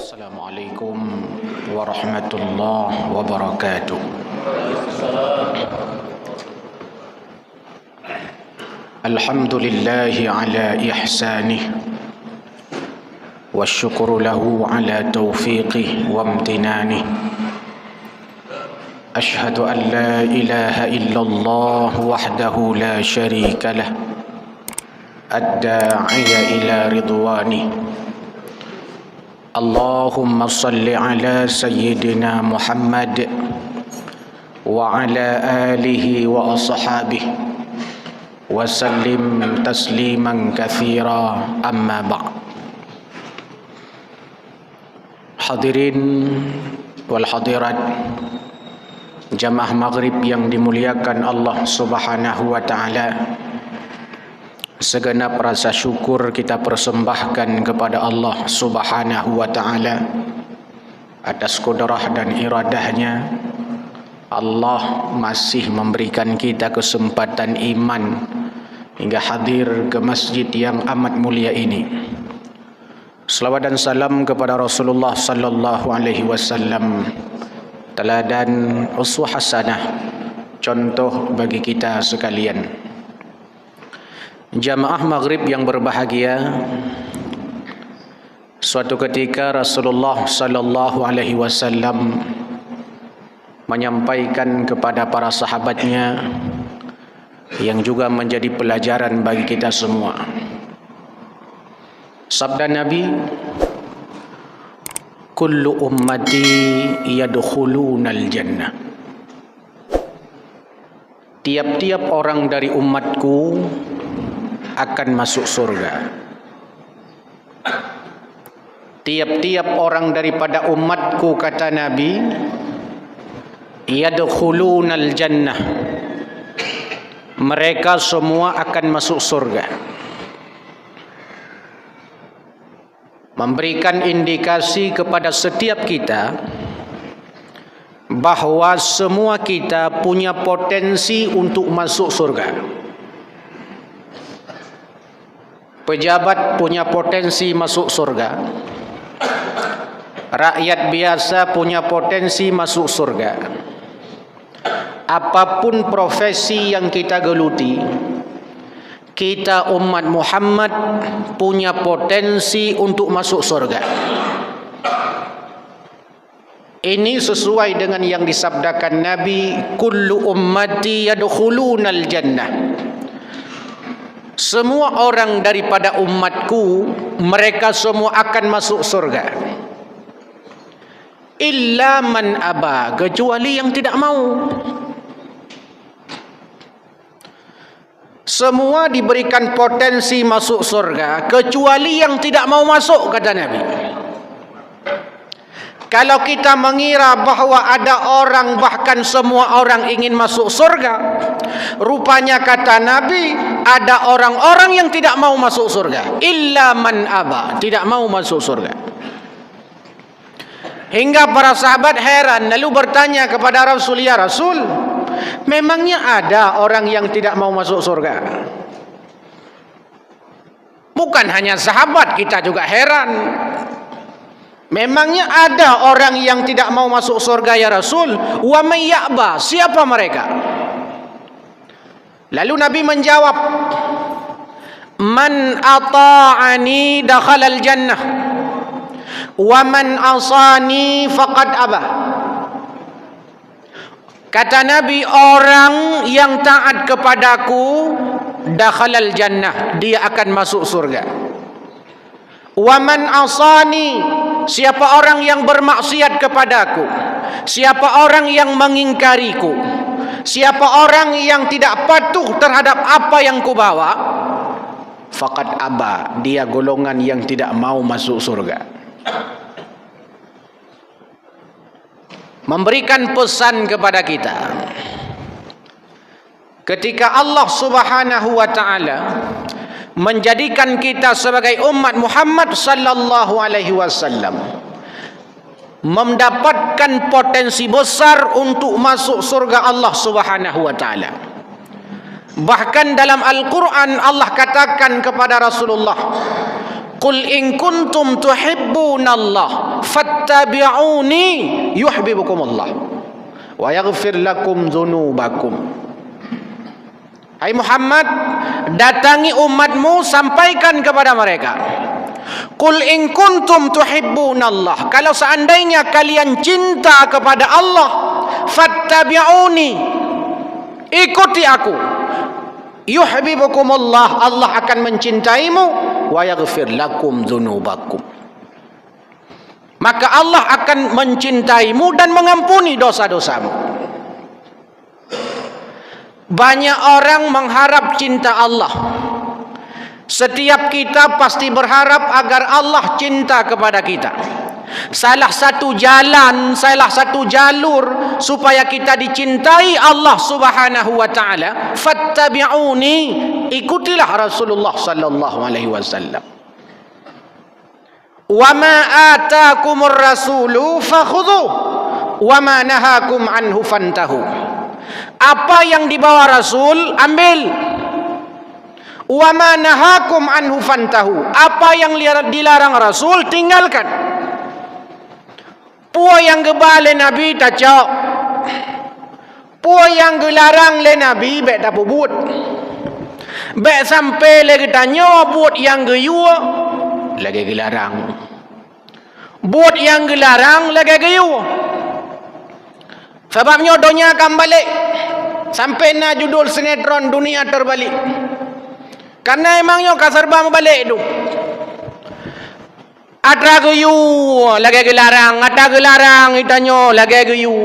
Assalamualaikum warahmatullahi wabarakatuh. Alhamdulillahi ala ihsanih wasyukru lahu ala taufiqih wa amtinanih. Ashhadu an la ilaha illallah wahdahu la syarika lah, ad-da'iya ila ridwanih. Allahumma salli ala sayyidina Muhammad wa ala alihi wa ashabihi wa sallim tasliman katsira, amma ba'd. Hadirin wal hadirat, jamaah maghrib yang dimuliakan Allah Subhanahu wa ta'ala, segenap rasa syukur kita persembahkan kepada Allah Subhanahu wa ta'ala atas kudrah dan iradahnya. Allah masih memberikan kita kesempatan iman hingga hadir ke masjid yang amat mulia ini. Selawat dan salam kepada Rasulullah sallallahu alaihi wasallam, teladan uswah hasanah, contoh bagi kita sekalian. Jamaah maghrib yang berbahagia, suatu ketika Rasulullah sallallahu alaihi wasallam menyampaikan kepada para sahabatnya yang juga menjadi pelajaran bagi kita semua. Sabda Nabi, kullu ummati yadkhulunal jannah. Tiap-tiap orang dari umatku akan masuk surga. Tiap-tiap orang daripada umatku, kata Nabi, yadkhulunal jannah, mereka semua akan masuk surga. Memberikan indikasi kepada setiap kita bahawa semua kita punya potensi untuk masuk surga. Pejabat punya potensi masuk surga. Rakyat biasa punya potensi masuk surga. Apapun profesi yang kita geluti, kita umat Muhammad punya potensi untuk masuk surga. Ini sesuai dengan yang disabdakan Nabi, kullu ummati yadkhulunal jannah. Semua orang daripada umatku, mereka semua akan masuk surga. Illa man aba, kecuali yang tidak mau. Semua diberikan potensi masuk surga, kecuali yang tidak mau masuk, kata Nabi. Kalau kita mengira bahawa ada orang, bahkan semua orang ingin masuk surga, rupanya kata Nabi, ada orang-orang yang tidak mau masuk surga. Illa man aba, tidak mau masuk surga. Hingga para sahabat heran, lalu bertanya kepada Rasul, ya Rasul, memangnya ada orang yang tidak mau masuk surga? Bukan hanya sahabat, kita juga heran. Memangnya ada orang yang tidak mau masuk surga, ya Rasul? Wa may ya'ba, siapa mereka? Lalu Nabi menjawab, man ata'ani dakhalal jannah wa man asani faqad aba. Kata Nabi, orang yang taat kepadaku dakhalal jannah, dia akan masuk surga. Wa man asani, siapa orang yang bermaksiat kepadaku, siapa orang yang mengingkariku, siapa orang yang tidak patuh terhadap apa yang kubawa, faqad aba, dia golongan yang tidak mau masuk surga. Memberikan pesan kepada kita, ketika Allah Subhanahu wa ta'ala menjadikan kita sebagai umat Muhammad sallallahu alaihi wasallam mendapatkan potensi besar untuk masuk surga Allah Subhanahu wa ta'ala. Bahkan dalam Al-Quran Allah katakan kepada Rasulullah, Qul in kuntum tuhibbunallah fattabi'uni yuhibbukumullah wa yaghfir lakum dzunubakum. Hai Muhammad, datangi umatmu, sampaikan kepada mereka, Qul in kuntum tuhibbunallah, kalau seandainya kalian cinta kepada Allah, fattabi'uni, ikuti aku, yuhibbukumullah, Allah akan mencintaimu, wa yaghfir lakum dzunubakum, maka Allah akan mencintaimu dan mengampuni dosa-dosamu. Banyak orang mengharap cinta Allah. Setiap kita pasti berharap agar Allah cinta kepada kita. Salah satu jalan, salah satu jalur supaya kita dicintai Allah Subhanahu wa taala, fattabi'uni, ikutilah Rasulullah sallallahu alaihi wasallam. Wa ma ataakumur rasulu fakhudhu wa ma nahakum anhu fantahu. Apa yang dibawa Rasul, ambil. Wa ma nahakum anhu fantahu. Apa yang dilarang Rasul, tinggalkan. Puan yang gebale Nabi tak cak. Puan yang gelarang le Nabi bek tak buat. Bek sampai le tanya buat yang geyua lagi gelarang. Buat yang gelarang lagi geyua. Sebabnya dunia akan balik. Sampai na judul sinetron dunia terbalik. Karena emangnya kasarba balik tu. Atra geyu lagi gelarang, ata gelarang itanyo lagi geyu.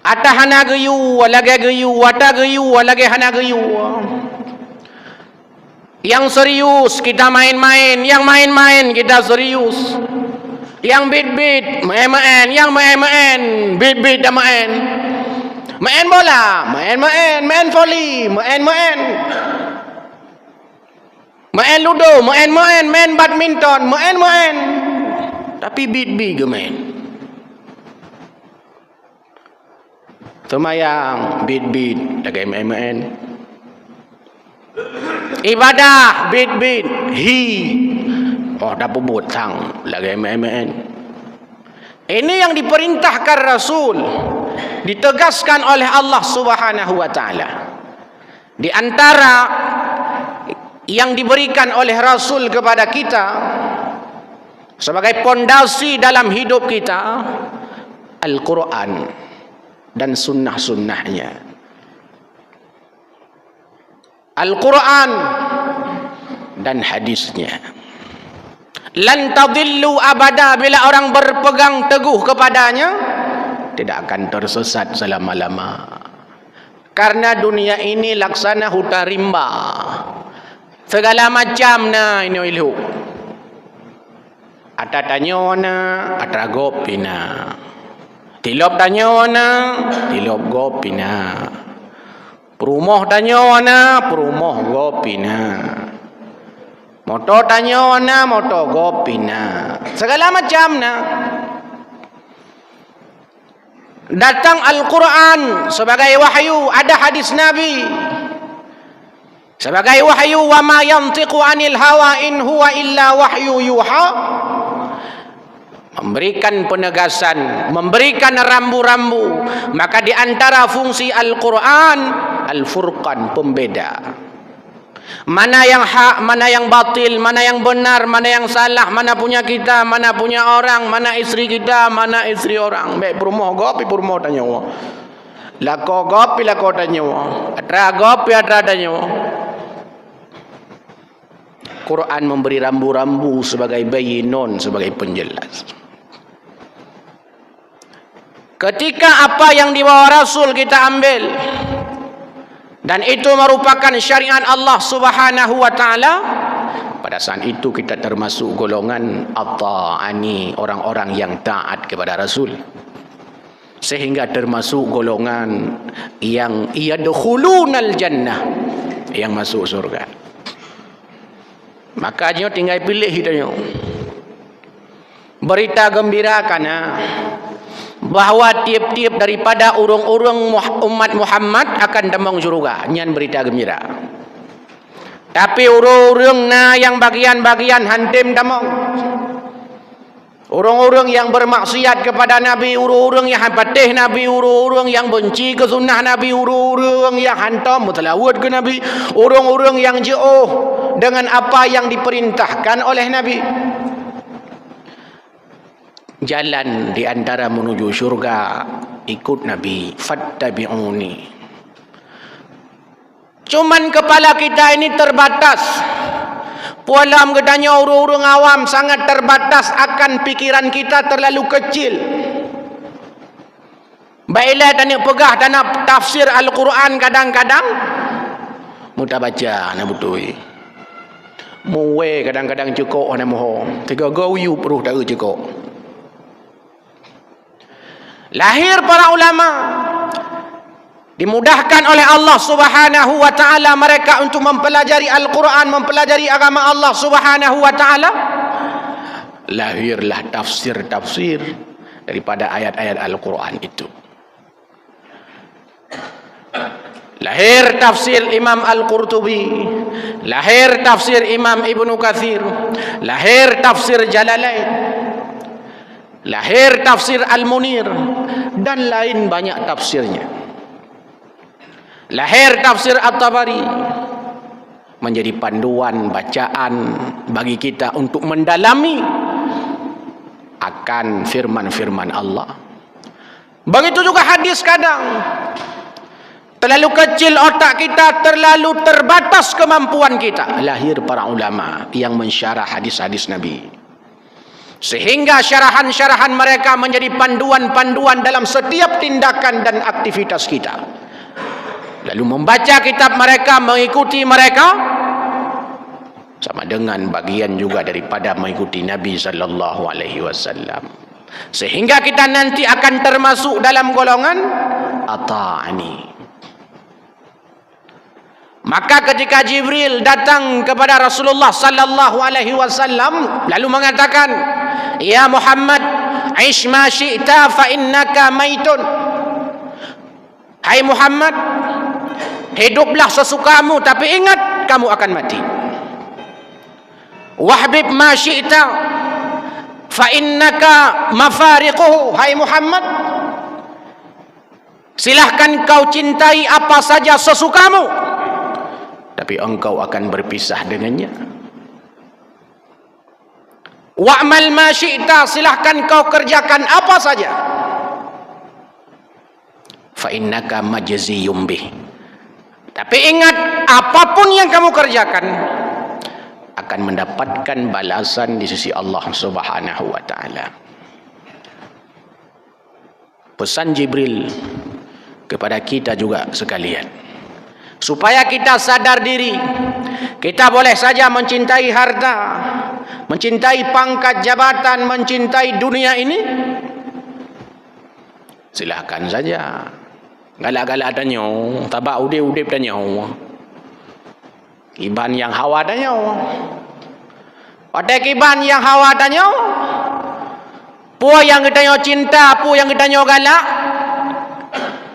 Ata hana geyu lagi geyu, ata geyu lagi hana geyu. Yang serius kita main-main, yang main-main kita serius. Yang beat-beat main-main, yang main-main beat-beat dah main. Main bola, main-main, main volley, main-main. Main ludo, main-main, main badminton, main-main. Tapi beat-beat ke main. Semayang, beat-beat, lagi main-main. Ibadah, beat-beat, oh dah pebut sang, lagi main-main. Ini yang diperintahkan Rasul, ditegaskan oleh Allah Subhanahu wa taala. Di antara yang diberikan oleh Rasul kepada kita sebagai pondasi dalam hidup kita, Al-Quran dan sunnah-sunnahnya. Al-Quran dan hadisnya. Lan tadillu abada, bila orang berpegang teguh kepadanya tidak akan tersesat selama-lama. Karena dunia ini laksana hutan rimba, segala macam na ini ilhu. Ata tanyona, ata gopina. Tilop tanyona, tilop gopina. Perumoh tanyona, perumoh gopina. Moto tanyona, moto gopina. Segala macam na. Datang Al-Quran sebagai wahyu, ada hadis Nabi sebagai wahyu. Wa ma yantiqu anil hawa in huwa illa wahyu yuha. Memberikan penegasan, memberikan rambu-rambu. Maka di antara fungsi Al-Quran, Al-Furqan, pembeda. Mana yang hak, mana yang batil, mana yang benar, mana yang salah, mana punya kita, mana punya orang, mana istri kita, mana istri orang. Baik perumoh gopi perumoh tanya wa. Lako gopi lako tanya wa. Atra gopi atra tanya wa. Quran memberi rambu-rambu sebagai bayinun, sebagai penjelas. Ketika apa yang dibawa Rasul kita ambil, dan itu merupakan syariat Allah Subhanahu wa taala, pada saat itu kita termasuk golongan at-ta'ani, orang-orang yang taat kepada Rasul. Sehingga termasuk golongan yang yadkhulunal jannah, yang masuk surga. Makanya tinggal pilih hidupnya. Berita gembira karena bahawa tiap-tiap daripada urung-urung umat Muhammad akan tembang surga. Nyan berita gembira. Tapi urung-urung na yang bagian-bagian hantim damong. Urung-urung yang bermaksiat kepada Nabi, urung-urung yang patih Nabi, urung-urung yang benci ke sunnah Nabi, urung-urung yang hantam mutalawat ke Nabi, urung-urung yang jauh dengan apa yang diperintahkan oleh Nabi. Jalan di antara menuju syurga ikut Nabi, fattabi'uni. Cuman kepala kita ini terbatas. Pualam gedanya urung-urung awam sangat terbatas, akan pikiran kita terlalu kecil. Baiklah tanya pegah tanah tafsir Al-Quran kadang-kadang mudah baca nak betul. Muwe kadang-kadang cukup nak moho. Tiga gawiu peruh tak cukup. Lahir para ulama, dimudahkan oleh Allah Subhanahu wa taala mereka untuk mempelajari Al-Quran, mempelajari agama Allah Subhanahu wa taala. Lahirlah tafsir-tafsir daripada ayat-ayat Al-Quran itu. Lahir tafsir Imam Al-Qurtubi, lahir tafsir Imam Ibnu Katsir, lahir tafsir Jalalain, lahir tafsir Al-Munir, dan lain banyak tafsirnya. Lahir tafsir At-Tabari, menjadi panduan bacaan bagi kita untuk mendalami akan firman-firman Allah. Begitu juga hadis kadang. Terlalu kecil otak kita, terlalu terbatas kemampuan kita. Lahir para ulama yang mensyarah hadis-hadis Nabi. Sehingga syarahan-syarahan mereka menjadi panduan-panduan dalam setiap tindakan dan aktivitas kita. Lalu membaca kitab mereka, mengikuti mereka, sama dengan bagian juga daripada mengikuti Nabi sallallahu alaihi wasallam. Sehingga kita nanti akan termasuk dalam golongan ata'ani. Maka ketika Jibril datang kepada Rasulullah sallallahu alaihi wasallam lalu mengatakan, "Ya Muhammad, ish ma syi'ta fa innaka maitun." Hai Muhammad, hiduplah sesukamu, tapi ingat kamu akan mati. Wahbib ma syi'ta fa innaka mafariquhu. Hai Muhammad, silahkan kau cintai apa saja sesukamu, tapi engkau akan berpisah dengannya. Wa'mal ma syi'ta, silahkan kau kerjakan apa saja, fa innaka majziyum bih. Tapi ingat, apapun yang kamu kerjakan akan mendapatkan balasan di sisi Allah Subhanahu wa taala. Pesan Jibril kepada kita juga sekalian, supaya kita sadar diri. Kita boleh saja mencintai harta, mencintai pangkat jabatan, mencintai dunia ini. Silakan saja. Galak-galak tanya, tabak udip-udip tanya. Kiban yang hawa tanya. Pada kiban yang hawa tanya, puan yang kita cinta, puan yang kita galak.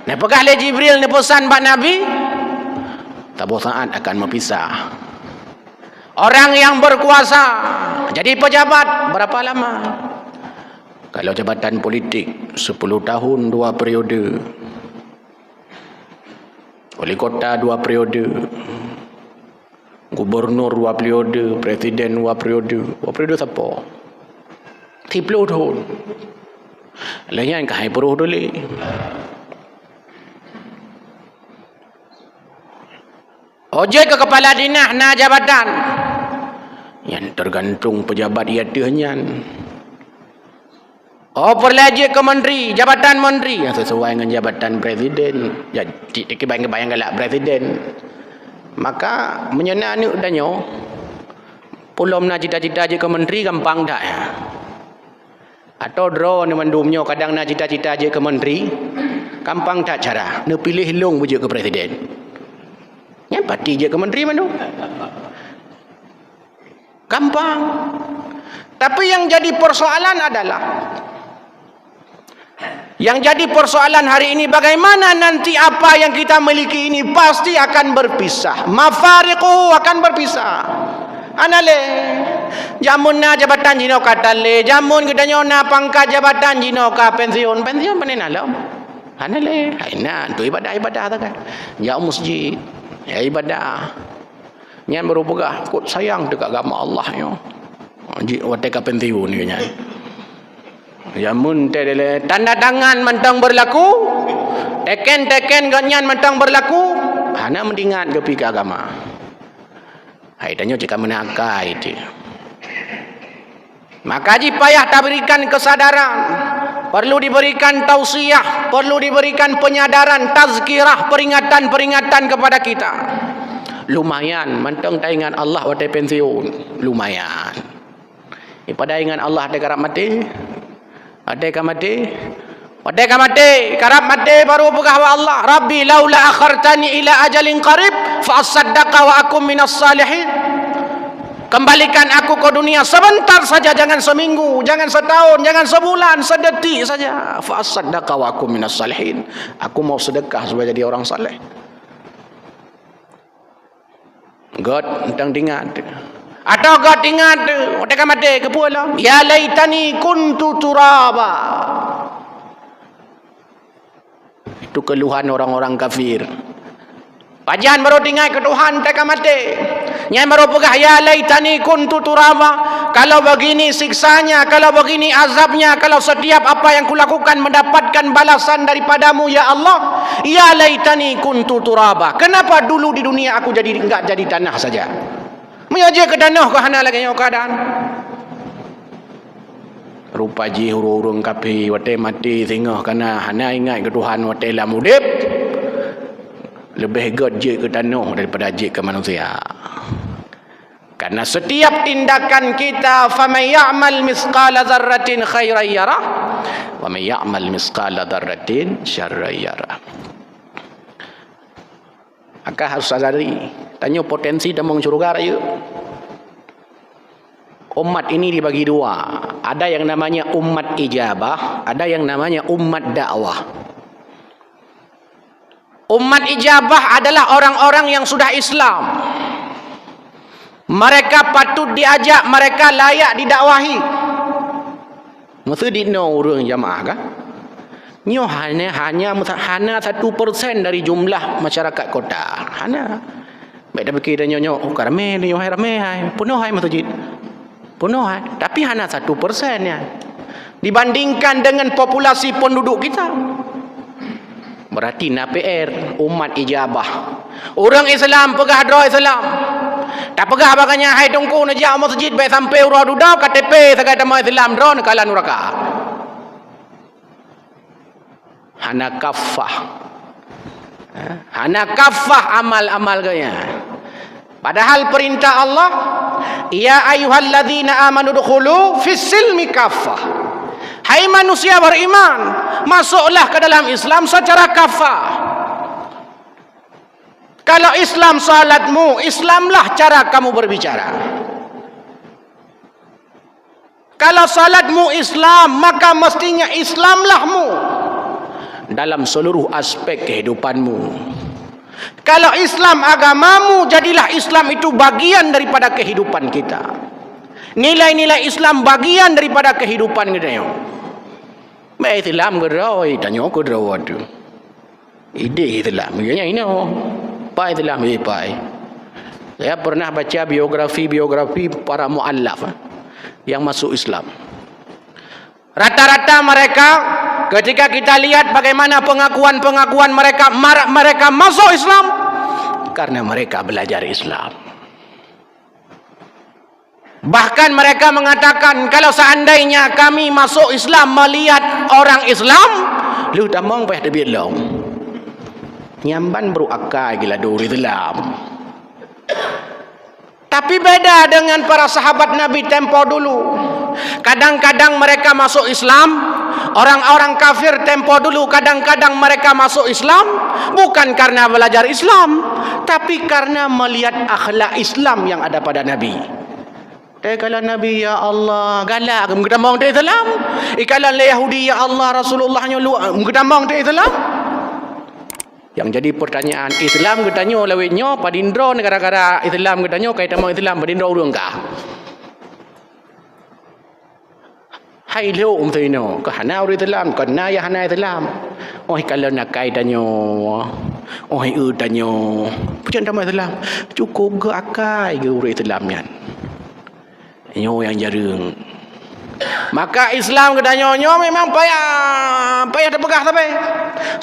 Nah, pegah le Jibril ni pesan Pak Nabi, tabu saat akan berpisah. Orang yang berkuasa jadi pejabat berapa lama? Kalau jabatan politik 10 tahun 2 periode. Wali kota 2 periode, gubernur 2 periode, presiden 2 periode. 2 periode siapa? 30 tahun. Lainnya kahai peruh dulu. Ojek ke kepala dinas na jabatan, yang tergantung pejabat ia tuhanyan. Oh, perlajik ke menteri, jabatan menteri yang sesuai dengan jabatan presiden. Jadi kebayang-bayang galak presiden. Maka menyenang ni tanya, pulom nak cita-cita je ke menteri gampang tak ya? Atau draw ni mandumnya kadang nak cita-cita je ke menteri, gampang tak cara? Nak pilih long je ke presiden. Yang parti je ke menteri mana? Gampang. Tapi yang jadi persoalan adalah Yang jadi persoalan hari ini, bagaimana nanti apa yang kita miliki ini pasti akan berpisah. Mafariqu akan berpisah. Anale jamun na jabatan jino katale, jamun kita nyona pangkat jabatan jino ka pensiun mana nalam. Anale aina tu ibadah tak kan. Jauh masjid, ya ibadah. Nyan baru pegah kut sayang dekat agama Allah yo. Ji wate ka pensiun ni nya. Jamun tele tanda tangan mentang berlaku, teken ganyan mentang berlaku, ana mendingan ke pika agama. Hai danyo jika menakai itu. Maka ji payah tak berikan kesadaran, perlu diberikan tausiah, perlu diberikan penyadaran, tazkirah, peringatan-peringatan kepada kita. Lumayan mentang tak ingat Allah wate pensiun, lumayan. Pada ingat Allah ada karap mati. Ada mati, karab mati baru pegah wa Allah. Rabbi laula akhartani ila ajalin qarib fa asaddaqa wa akum minas salihin. Kembalikan aku ke dunia sebentar saja, jangan seminggu, jangan setahun, jangan sebulan, sedetik saja. Fa asaddaqa wa akum minas salihin. Aku mau sedekah supaya jadi orang saleh. God tentang ingat. Atau God ingat mereka mati ke pula, ya laitani kuntu turaba. Itu keluhan orang-orang kafir. Pajan baru ingat ke Tuhan mereka mati. Nyai baru pegah, ya laitani kuntu turaba. Kalau begini siksanya, kalau begini azabnya, kalau setiap apa yang kulakukan mendapatkan balasan daripadamu ya Allah, ya laitani kuntu turaba. Kenapa dulu di dunia aku enggak jadi tanah saja? Menyaja ke tanah ke hana lagi yang keadaan. Rupa ji hurung kapi wate mati singah kana hana ingat ke Tuhan wate lam udip. Lebih god je ke tanah daripada je ke manusia. Karena setiap tindakan kita, faman ya'mal misqala dzarratin khairan yarah wa man ya'mal misqala dzarratin syarran yarah. Maka harus sadari, tanya potensi damang syurga raya. Umat ini dibagi dua. Ada yang namanya umat ijabah, ada yang namanya umat dakwah. Umat ijabah adalah orang-orang yang sudah Islam. Mereka patut diajak, mereka layak didakwahi. Mesti dino orang jamaah kah? Nyo hanya 1% dari jumlah masyarakat kota. Hanya. Baik dah fikir dia nyo ramai dia ramai penuh hai masjid. Penuh hai, tapi hanya 1% ya. Dibandingkan dengan populasi penduduk kita. Berarti NPR umat ijabah. Orang Islam pegah doa Islam. Tak pegah baganya hai tungku najak masjid baik sampai urah dudau KTP sagala tema Islam drone kala neraka. Hana kafah amal-amal gaya. Padahal perintah Allah, ya ayyuhalladzina amanu dukhulu fis silmi kafah. Hai manusia beriman, masuklah ke dalam Islam secara kafah. Kalau Islam salatmu, Islamlah cara kamu berbicara. Kalau salatmu Islam, maka mestinya Islamlahmu dalam seluruh aspek kehidupanmu. Kalau Islam agamamu, jadilah Islam itu bagian daripada kehidupan kita. Nilai-nilai Islam bagian daripada kehidupan kita. Baik Islam gerawai, tanya aku gerawai tu. Ide Islam, ini Pai Islam pai. Saya pernah baca biografi para muallaf yang masuk Islam. Rata-rata mereka, ketika kita lihat bagaimana pengakuan mereka masuk Islam karena mereka belajar Islam. Bahkan mereka mengatakan, kalau seandainya kami masuk Islam melihat orang Islam, lu tamang payah dia bilang nyamban bro akai gila duri Islam. Tapi beda dengan para sahabat Nabi tempo dulu. Kadang-kadang mereka masuk Islam, orang-orang kafir tempo dulu kadang-kadang mereka masuk Islam bukan karena belajar Islam, tapi karena melihat akhlak Islam yang ada pada Nabi. Kalau Nabi ya Allah galak kita mau dia Islam. Kalau Yahudi ya Allah Rasulullahnya lu kita mau dia Islam. Yang jadi pertanyaan Islam kita nyo lawinyo padindro negara-negara Islam kita nyo kaitan mau Islam padindro urang ka. Hai leo umtino ka hana uri Islam ka na ya hana Islam. Oi kalau nak kaitan nyo oi udanyo. Pujan sama Islam cukup ke akai ke uri Islam yan. Nyo yang jarang. Maka Islam kata nyo memang payah terpegah tapi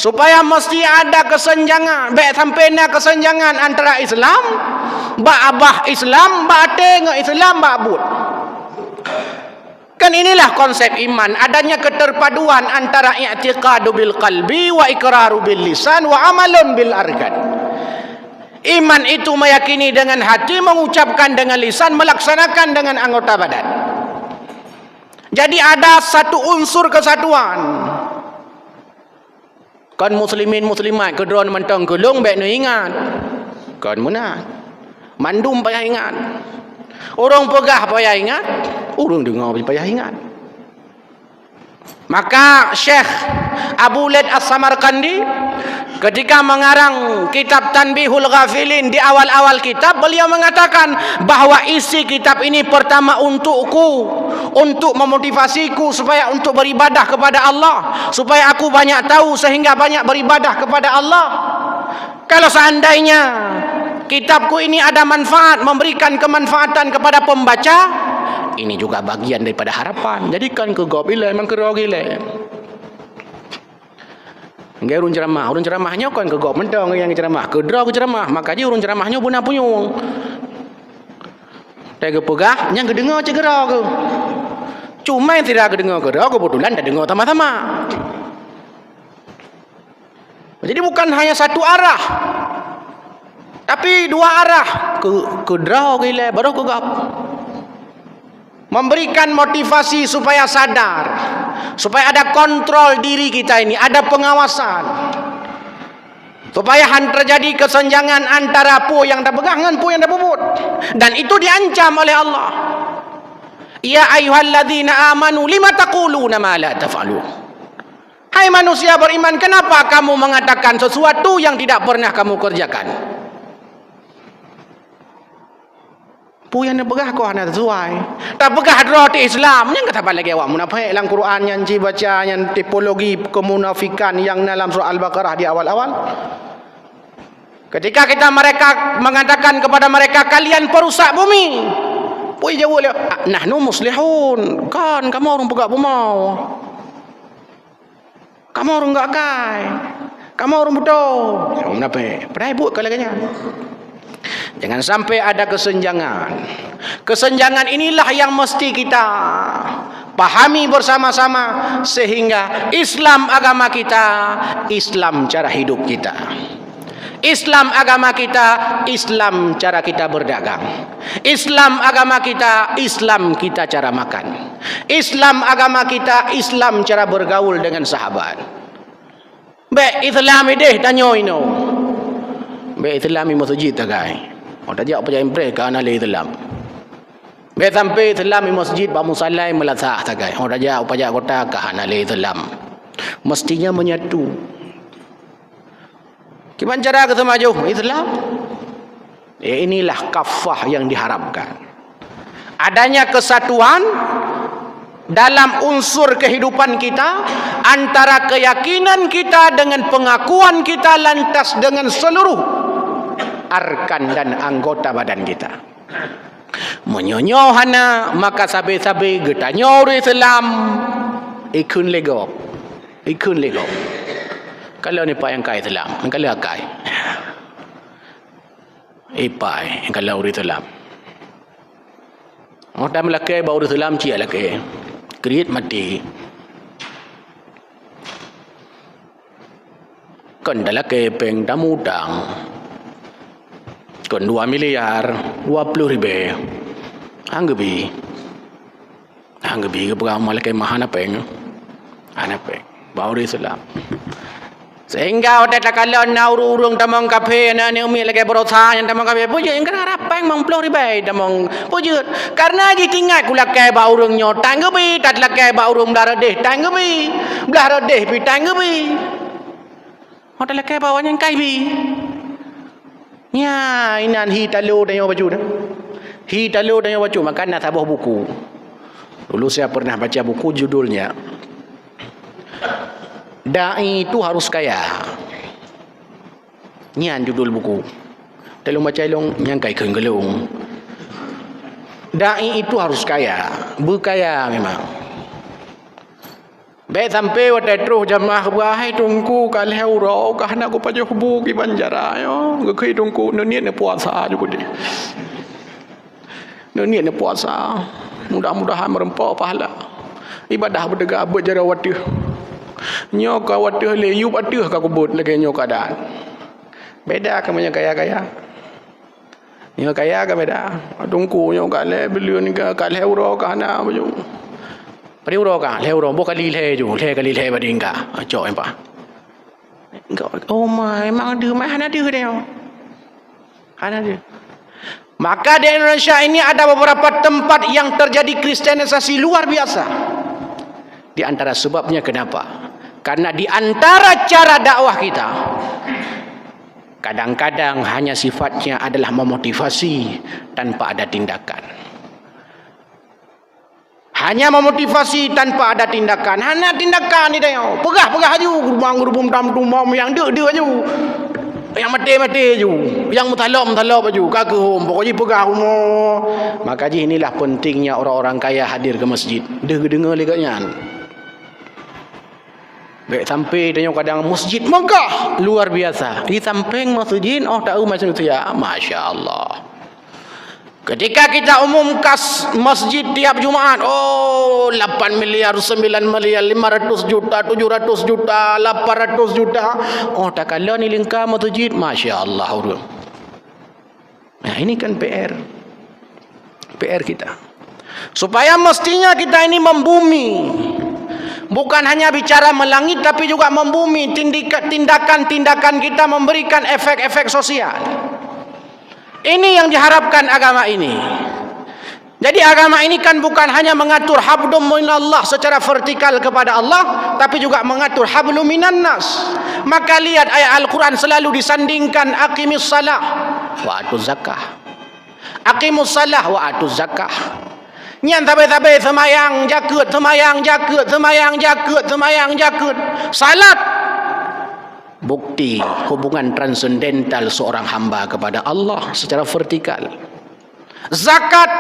supaya mesti ada kesenjangan, baik sampai na kesenjangan antara Islam, abah Islam, tengok Islam, abud. Kan inilah konsep iman, adanya keterpaduan antara i'tiqadu bil qalbi wa iqraru bil lisan wa amalun bil arkan. Iman itu meyakini dengan hati, mengucapkan dengan lisan, melaksanakan dengan anggota badan. Jadi ada satu unsur kesatuan. Kan muslimin muslimat kedron mentang gelung baik nu ingat. Kan munah. Mandum payah ingat. Orang pegah payah ingat, orang dengar payah ingat. Maka Syekh Abu Laid As-Samarkandi ketika mengarang kitab Tanbihul Ghafilin di awal-awal kitab, beliau mengatakan bahwa isi kitab ini pertama untukku, untuk memotivasiku supaya untuk beribadah kepada Allah, supaya aku banyak tahu sehingga banyak beribadah kepada Allah. Kalau seandainya kitabku ini ada manfaat, memberikan kemanfaatan kepada pembaca, ini juga bagian daripada harapan. Jadikan ke gobile memang kerogile. Ngai urun ceramahnya kan ke gob mentong yang ceramah, ke draw ke ceramah, maka je urun ceramahnya buna punyung. Tega pegah yang kedengar cegera ke. Cuma yang tidak kedengar ke kebetulan dah dengar sama-sama. Jadi bukan hanya satu arah, tapi dua arah, ke draw gile baru ke gob. Memberikan motivasi supaya sadar, supaya ada kontrol diri kita ini, ada pengawasan, supaya terjadi kesenjangan antara pu yang dah pegang dengan pu yang dah bubut, dan itu diancam oleh Allah. Ya ayyuhalladzina amanu lima taquluna ma la taf'alun. Hai manusia beriman, kenapa kamu mengatakan sesuatu yang tidak pernah kamu kerjakan? Pu yang pegah kau hana sesuai. Tak pegah roti Islam. Yang kata lagi awak munafik dalam Quran yang baca yang tipologi kemunafikan yang dalam surah Al-Baqarah di awal-awal. Ketika mereka mengatakan kepada mereka, kalian perusak bumi. Pu jawab dia, nahnu muslihun. Kan kamu orang pegah bumau. Kamu orang enggak kai. Kamu orang betul. Munafik. Pernah ibu kalau kanya. Jangan sampai ada kesenjangan. Kesenjangan inilah yang mesti kita pahami bersama-sama, sehingga Islam agama kita, Islam cara hidup kita. Islam agama kita, Islam cara kita berdagang. Islam agama kita, Islam kita cara makan. Islam agama kita, Islam cara bergaul dengan sahabat. Baik Islam deh tanya ino. Baik Islam masjid tak gai. Orang tak apa yang impres kan alih Islam. Baik sampai Islam masjid ba musallai melasah tak gai. Orang tak apa yang kota kan alih Islam. Mestinya menyatu. Gimana cara kita maju Islam? Inilah kafah yang diharapkan. Adanya kesatuan dalam unsur kehidupan kita, antara keyakinan kita dengan pengakuan kita, lantas dengan seluruh arkan dan anggota badan kita. Menyonyo hana maka sabe-sabe getanyo Islam ikun lego. Kalau ni pak yang kai Islam, kalau kai. Ipai kalau Islam. Oh tam lake bau Islam cia lake. Kriit mati. Kan dalake peng damudang. Kon 2 miliar 20 ribu. Anggebi ke peramal ke mahana peng. Baru Islam. Sehingga otak kalau na urung tamang kafe na ni umi lagi berusaha yang tamang kafe punya yang kena apa bang mengploh ribai damong pujut karena ji tinggal kulakai ba urang nyo tanggebi tat lakai ba urang belah redeh tanggebi belah redeh pi tanggebi hotel lakai ba wanyang kai bi nya inan hi talu dan yo baju dah hi talu dan yo baju makan nak tabuh buku dulu saya pernah baca buku judulnya Dai itu harus kaya. Nyan judul buku. Telung baca long nyangkai kenggelung. Dai itu harus kaya, berkaya memang. Baik sampai waktu terus jamaah bahai tungku kalau ro kah nak ku pajo hubu ki banjara yo. Gekei tungku niat ne puasa juga deh. Niat ne puasa. Mudah-mudahan merempau pahala. Ibadah berdega berjara watih. Nyok watih le yup atih ka kubut lagi nyok keadaan. Beda kamu yang kaya-kaya. Yang kaya ke beda. Tungku nyok kale bilion ke kale euro kana baju. Pada euro ka, euro bo kali le ju, le kali le badingka. Cok empa. Engkau oh my, emang ada mana ada dia. Ada dia. Maka di Indonesia ini ada beberapa tempat yang terjadi kristenisasi luar biasa. Di antara sebabnya kenapa? Karena di antara cara dakwah kita kadang-kadang hanya sifatnya adalah memotivasi tanpa ada tindakan. Hanya memotivasi tanpa ada tindakan. Hanya tindakan ni dah. Pegah-pegah aju, gerbang-gerbum tam-tumam yang dek aju. Yang mati-mati aju, yang mutalab-mutalab aju, kakek pokoknya pegah umur. Maka inilah pentingnya orang-orang kaya hadir ke masjid. Dengar lekatnya. Baik sampai dia kadang masjid megah luar biasa. Di samping masjid tahu macam itu ya. Masya Allah. Ketika kita umumkan masjid tiap Jumaat, 8 miliar, 9 miliar, 500 juta, 700 juta, 800 juta. Tak kala ni lingkar masjid, Masya Allah. Nah ini kan PR kita. Supaya mestinya kita ini membumi. Bukan hanya bicara melangit tapi juga membumi. Tindakan-tindakan kita memberikan efek-efek sosial. Ini yang diharapkan agama ini. Jadi agama ini kan bukan hanya mengatur hablum minallah secara vertikal kepada Allah, tapi juga mengatur hablum minan nas. Maka lihat ayat Al-Quran selalu disandingkan aqimis salah wa atuz zakah. Aqimus salah wa atuz zakah. Nyan tabai-tabai semayang jakut, semayang jakut, semayang jakut, semayang jakut. Salat bukti hubungan transendental seorang hamba kepada Allah secara vertikal. Zakat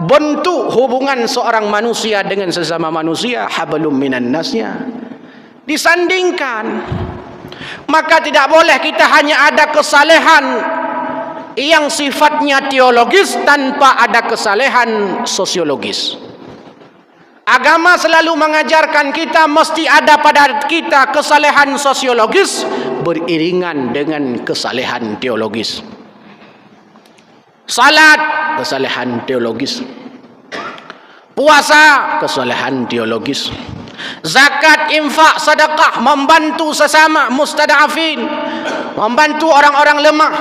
bentuk hubungan seorang manusia dengan sesama manusia, hablum minan nasnya. Disandingkan. Maka tidak boleh kita hanya ada kesalehan yang sifatnya teologis tanpa ada kesalehan sosiologis. Agama selalu mengajarkan kita mesti ada pada kita kesalehan sosiologis beriringan dengan kesalehan teologis. Salat, kesalehan teologis. Puasa, kesalehan teologis. Zakat, infak, sedekah, membantu sesama mustada'afin, membantu orang-orang lemah,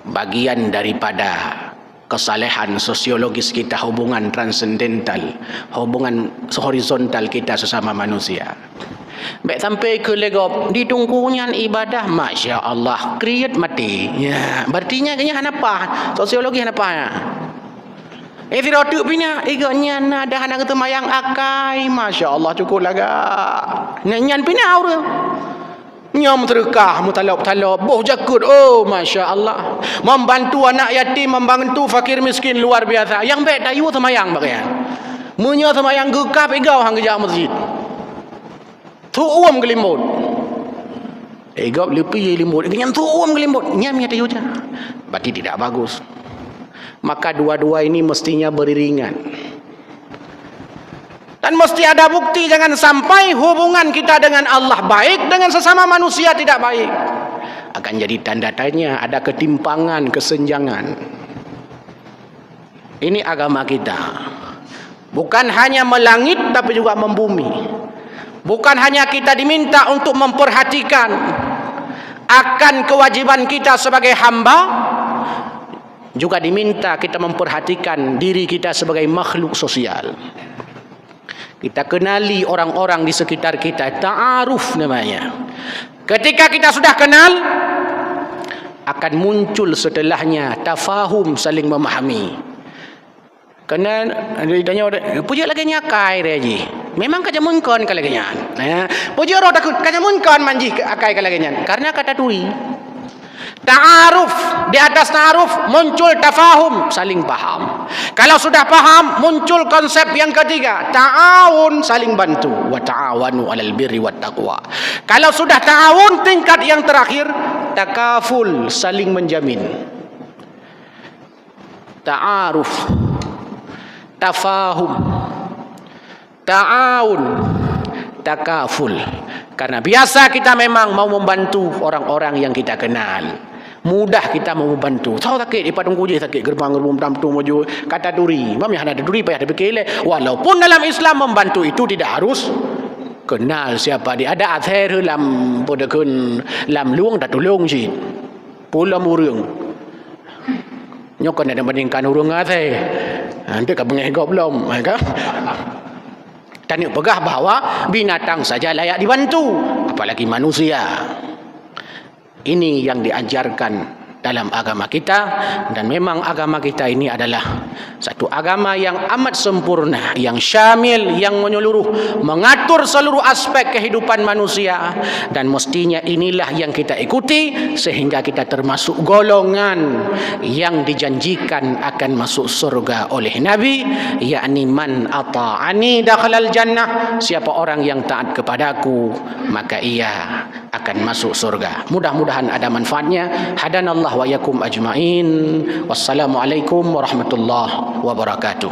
bagian daripada kesalehan sosiologis kita, hubungan transendental, hubungan horizontal kita sesama manusia. Baik sampai ke legop ditungkunya ibadah, Masya Allah, kriat mati ya, berartinya kayaknya apa sosiologi apa ya. Tidak pina iganya ada anak temayang akai, Masya Allah cukup laga nyanyian pina aura nyam terkah mutalab-talab boh jakut, Masya Allah, membantu anak yatim, membantu fakir miskin luar biasa. Yang baik dayu temayang bagian munya temayang gekap igau hang kerja masjid tuum gelimbut igau lepi limbut yang tuum gelimbut nyam ya dayu je, berarti tidak bagus. Maka dua-dua ini mestinya beriringan. Dan mesti ada bukti, jangan sampai hubungan kita dengan Allah baik, dengan sesama manusia tidak baik. Akan jadi tanda tanya, ada ketimpangan, kesenjangan. Ini agama kita. Bukan hanya melangit tapi juga membumi. Bukan hanya kita diminta untuk memperhatikan akan kewajiban kita sebagai hamba, juga diminta kita memperhatikan diri kita sebagai makhluk sosial. Kita kenali orang-orang di sekitar kita, ta'aruf namanya. Ketika kita sudah kenal, akan muncul setelahnya tafahum, saling memahami. Kena ditanya orang, puja lagi nyakai reji. Memang kajamun kon kalaganyan. Puja roh takut kajamun kon manji akai kalaganyan. Karena kata tui. Ta'aruf, di atas ta'aruf muncul tafahum, saling paham. Kalau sudah paham, muncul konsep yang ketiga, ta'awun, saling bantu. Wa ta'awanu 'alal birri wat taqwa. Kalau sudah ta'awun, tingkat yang terakhir, takaful, saling menjamin. Ta'aruf, tafahum, ta'awun, takaful. Karena biasa kita memang mau membantu orang-orang yang kita kenal. Mudah kita mau membantu. Tahu sakit di padung kuji sakit gerbang tamtu mojo kata duri. Mam yang ada duri payah dipikirle. Walaupun dalam Islam membantu itu tidak harus kenal siapa dia. Ada athir lam podekun lam luang dak tolong si. Pulam urang. Nyokon ada bandingkan urang athir. Nanti ka bengeh belum, kan? Dan pegah bahawa binatang saja layak dibantu, apalagi manusia. Ini yang diajarkan dalam agama kita, dan memang agama kita ini adalah satu agama yang amat sempurna, yang syamil, yang menyeluruh, mengatur seluruh aspek kehidupan manusia, dan mestinya inilah yang kita ikuti sehingga kita termasuk golongan yang dijanjikan akan masuk surga oleh Nabi, yakni man ata'ani dakhalal jannah, siapa orang yang taat kepadaku maka ia akan masuk surga. Mudah-mudahan ada manfaatnya. Hadanallah wa yakum ajma'in. Wassalamualaikum warahmatullahi wabarakatuh.